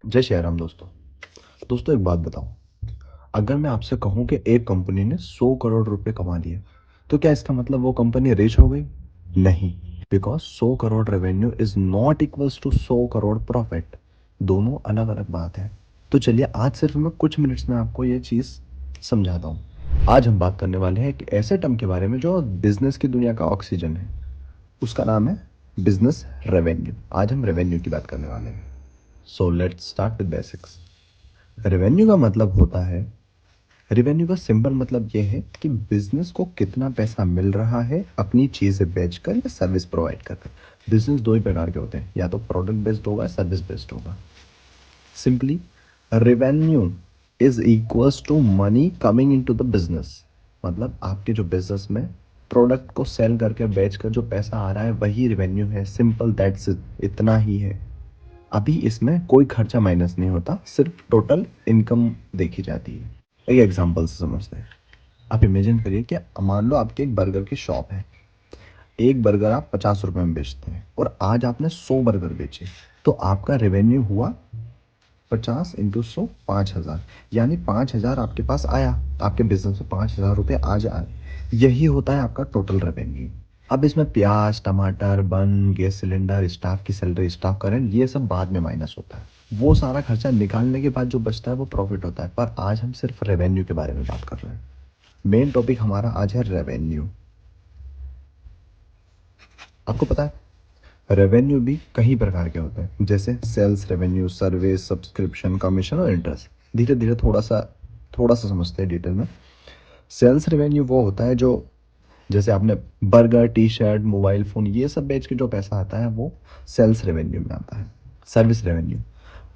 जय श्री राम दोस्तों। दोस्तों एक बात बताओ, अगर मैं आपसे कहूं कि एक कंपनी ने 100 करोड़ रुपए कमा लिए, तो क्या इसका मतलब वो कंपनी रिच हो गई? नहीं, because 100 crore revenue is not equals to 100 crore profit. दोनों अलग अलग बात है। तो चलिए आज सिर्फ मैं कुछ मिनट्स में आपको ये चीज़ समझाता हूँ। आज हम बात करने वाले हैं एक ऐसे टर्म के बारे में जो बिजनेस की दुनिया का ऑक्सीजन है। उसका नाम है बिजनेस रेवेन्यू। आज हम रेवेन्यू की बात करने वाले हैं। So let's start with basics. Revenue का मतलब होता है, रेवेन्यू का सिंपल मतलब ये है कि बिजनेस को कितना पैसा मिल रहा है अपनी चीज़ें बेचकर या सर्विस प्रोवाइड कर। बिजनेस दो ही प्रकार के होते हैं, या तो प्रोडक्ट बेस्ड होगा, सर्विस बेस्ड होगा। Simply revenue is equals to money coming into the business. मतलब आपके जो बिजनेस में प्रोडक्ट को सेल करके बेचकर जो पैसा आ रहा है वही रेवेन्यू है। सिंपल दैट्स इट, इतना ही है। अभी इसमें कोई खर्चा माइनस नहीं होता, सिर्फ टोटल इनकम देखी जाती है। एक एग्जांपल से समझते हैं। आप इमेजिन करिए कि मान लो आपकी एक बर्गर की शॉप है। एक बर्गर आप 50 रुपए में बेचते हैं और आज आपने 100 बर्गर बेचे, तो आपका रेवेन्यू हुआ 50 × 100, 5,000। यानी 5,000 आपके पास आया, आपके बिजनेस में 5,000 रुपये आज आए। यही होता है आपका टोटल रेवेन्यू। अब इसमें प्याज, टमाटर, बन, गैस सिलेंडर, स्टाफ की सैलरी, स्टाफ का रेंट, ये सब बाद में माइनस होता है। वो सारा खर्चा निकालने के बाद जो बचता है वो प्रॉफिट होता है। पर आज हम सिर्फ रेवेन्यू के बारे में बात कर रहे हैं। मेन टॉपिक हमारा आज है रेवेन्यू। आपको पता है रेवेन्यू भी कई प्रकार के होते हैं, जैसे sales revenue, service, subscription, commission और इंटरेस्ट। धीरे धीरे थोड़ा सा समझते हैं डिटेल में। सेल्स रेवेन्यू वो होता है जो, जैसे आपने burger, T shirt, mobile phone ये सब बेच के जो पैसा आता है वो सेल्स रेवेन्यू में आता है। Service revenue,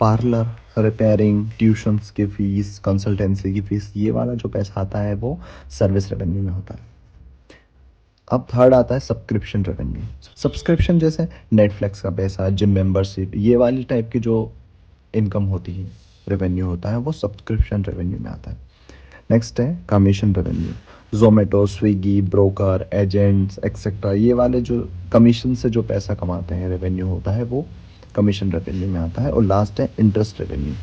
parlour, repairing, tuitions की फ़ीस, कंसल्टेंसी की फ़ीस, ये वाला जो पैसा आता है वो सर्विस रेवेन्यू में होता है। अब थर्ड आता है सब्सक्रिप्शन रेवेन्यू। सब्सक्रिप्शन जैसे नेटफ्लिक्स का पैसा, जिम मेंबरशिप, ये वाली टाइप की जो इनकम होती है, रेवेन्यू होता है, वो सब्सक्रिप्शन रेवेन्यू में आता है। नेक्स्ट है commission revenue. Zomato, Swiggy, broker, agents etcetera, ये वाले जो कमीशन से जो पैसा कमाते हैं, रेवेन्यू होता है, वो कमीशन रेवेन्यू में आता है। और लास्ट है इंटरेस्ट रेवेन्यू।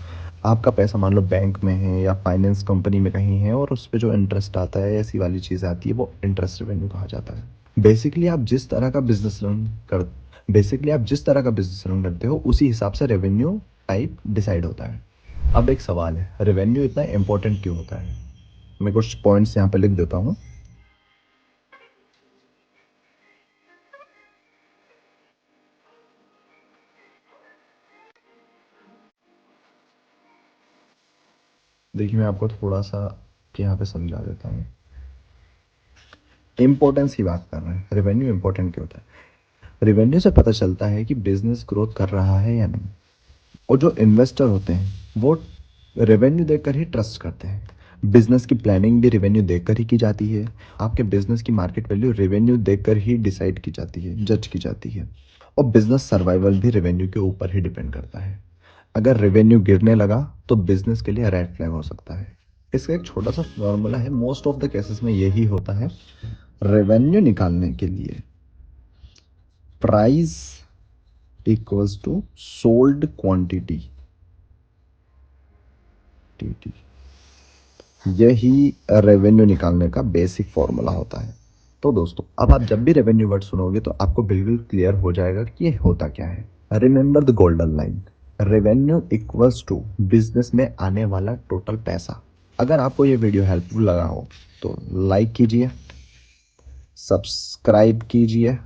आपका पैसा मान लो बैंक में है या फाइनेंस कंपनी में कहीं है और उस पर जो इंटरेस्ट आता है, ऐसी वाली चीज़ आती है, वो इंटरेस्ट रेवेन्यू कहा जाता है। बेसिकली आप जिस तरह का बिजनेस रन कर बेसिकली आप जिस तरह का बिजनेस रन करते हो उसी हिसाब से रेवेन्यू टाइप डिसाइड होता है। अब एक सवाल है, रेवेन्यू इतना इंपॉर्टेंट क्यों होता है? मैं कुछ पॉइंट्स यहाँ पे लिख देता हूँ। देखिए मैं आपको थोड़ा सा यहाँ पे समझा देता हूँ। इम्पोर्टेंस की बात कर रहे हैं, रेवेन्यू इंपॉर्टेंट क्यों होता है? रेवेन्यू से पता चलता है कि बिजनेस ग्रोथ कर रहा है या नहीं। और जो इन्वेस्टर होते हैं वो रेवेन्यू देखकर ही ट्रस्ट करते हैं। बिजनेस की प्लानिंग भी रेवेन्यू देखकर ही की जाती है। आपके बिजनेस की मार्केट वैल्यू रेवेन्यू देखकर ही डिसाइड की जाती है, जज की जाती है। और बिजनेस सर्वाइवल भी रेवेन्यू के ऊपर ही डिपेंड करता है। अगर रेवेन्यू गिरने लगा तो बिजनेस के लिए रेड फ्लैग हो सकता है। इसका एक छोटा सा फॉर्मूला है, मोस्ट ऑफ द केसेस में यही होता है। रेवेन्यू निकालने के लिए price equals to sold quantity, यही रेवेन्यू निकालने का बेसिक फॉर्मूला होता है। तो दोस्तों अब आप जब भी रेवेन्यू वर्ड सुनोगे तो आपको बिल्कुल क्लियर हो जाएगा कि ये होता क्या है। Remember the golden line, revenue equals to business में आने वाला टोटल पैसा। अगर आपको ये वीडियो हेल्पफुल लगा हो तो लाइक कीजिए, सब्सक्राइब कीजिए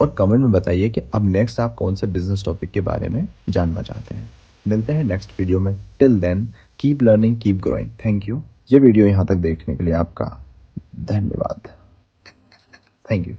और कमेंट में बताइए कि अब नेक्स्ट आप कौन से बिजनेस टॉपिक के बारे में जानना चाहते हैं। मिलते हैं नेक्स्ट वीडियो में। Till then keep learning, keep growing. Thank you. ये वीडियो यहाँ तक देखने के लिए आपका धन्यवाद। Thank you.